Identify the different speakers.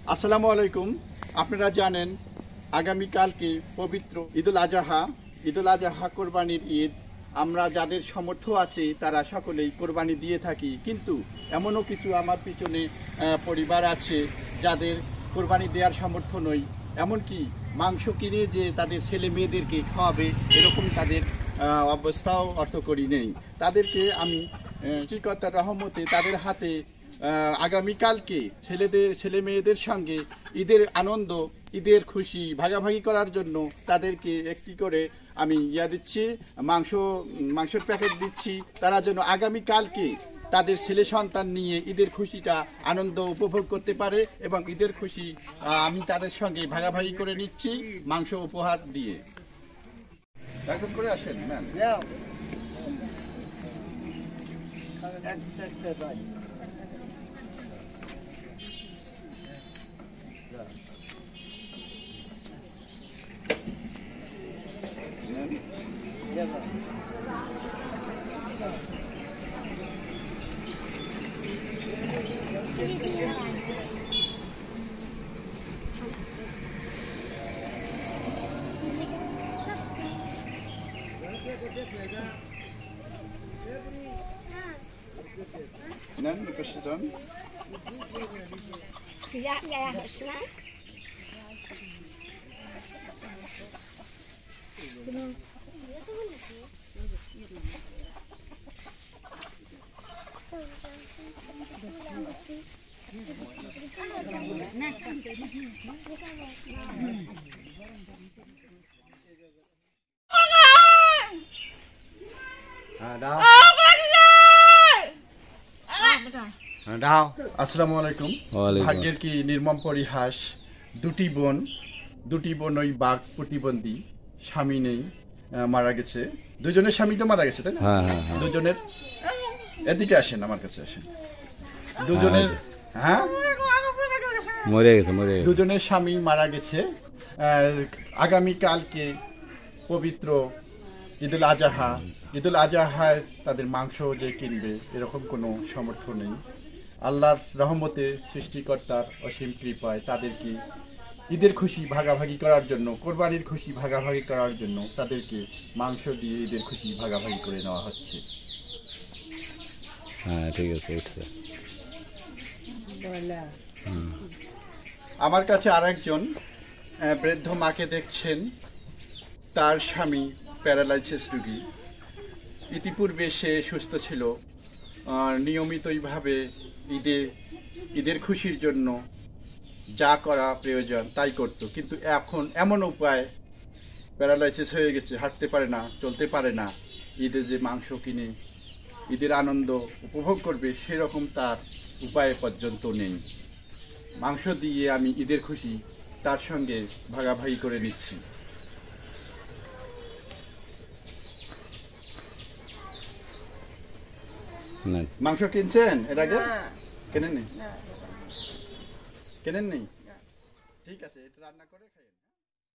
Speaker 1: আসসালামু আলাইকুম। আপনারা জানেন আগামীকালকে পবিত্র ঈদুল আজহা কোরবানির ঈদ। আমরা যাদের সামর্থ্য আছে তারা সকলেই কোরবানি দিয়ে থাকি, কিন্তু এমনও কিছু আমার পিছনে পরিবার আছে যাদের কোরবানি দেওয়ার সামর্থ্য নয়, এমনকি মাংস কিনে যে তাদের ছেলে মেয়েদেরকে খাওয়াবে এরকম তাদের অবস্থাও অর্থকরী নেই। তাদেরকে আমি সৃষ্টিকর্তার রহমতে তাদের হাতে আগামীকালকে ছেলে মেয়েদের সঙ্গে ঈদের আনন্দ, ঈদের খুশি ভাগাভাগি করার জন্য তাদেরকে একটি করে আমি দিচ্ছি, মাংসের প্যাকেট দিচ্ছি। তারা যেন আগামীকালকে তাদের ছেলে সন্তান নিয়ে ঈদের খুশিটা আনন্দ উপভোগ করতে পারে, এবং ঈদের খুশি আমি তাদের সঙ্গে ভাগাভাগি করে নিচ্ছি মাংস উপহার দিয়ে। একদম করে আসেন ma'am. Nein, du bist dran.
Speaker 2: Ja, hörst du mal?
Speaker 1: আসসালামু আলাইকুম। ভাগ্যের কি নির্মম পরিহাস, দুটি বোন ওই বাঘ প্রতিবন্ধী, স্বামী নেই, মারা গেছে। দুজনের স্বামী তো মারা গেছে, তাই না? দুজনের, এদিকে আসেন, আমার কাছে আসেন। দুজনের দুজনের স্বামী মারা গেছে। আগামীকালকে পবিত্র ঈদুল আজহায় তাদের মাংস যে কিনবে এরকম কোনো সামর্থ্য নেই। আল্লাহর রহমতে, সৃষ্টিকর্তার অসীম কৃপায় তাদেরকে ঈদের খুশি ভাগাভাগি করার জন্য, কোরবানির খুশি ভাগাভাগি করার জন্য তাদেরকে মাংস দিয়ে ঈদের খুশি ভাগাভাগি করে নেওয়া হচ্ছে।
Speaker 3: হ্যাঁ, ঠিক আছে।
Speaker 1: আমার কাছে আরেকজন বৃদ্ধ মাকে দেখছেন। তার স্বামী প্যারালাইসিস রোগী। ইতিপূর্বে সে সুস্থ ছিল, নিয়মিতভাবে ঈদের খুশির জন্য যা করা প্রয়োজন তাই করত, কিন্তু এখন এমন উপায় প্যারালাইসিস হয়ে গেছে, হাঁটতে পারে না, চলতে পারে না। ঈদে যে মাংস কিনে ঈদের আনন্দ উপভোগ করবে সেরকম তার উপায় পর্যন্ত নেই। মাংস দিয়ে আমি ঈদের খুশি তার সঙ্গে ভাগাভাগি করে নিচ্ছি। মাংস কিনছেন এর আগে? কেনেন নেই? ঠিক আছে, এটা রান্না করে খাইয়েন।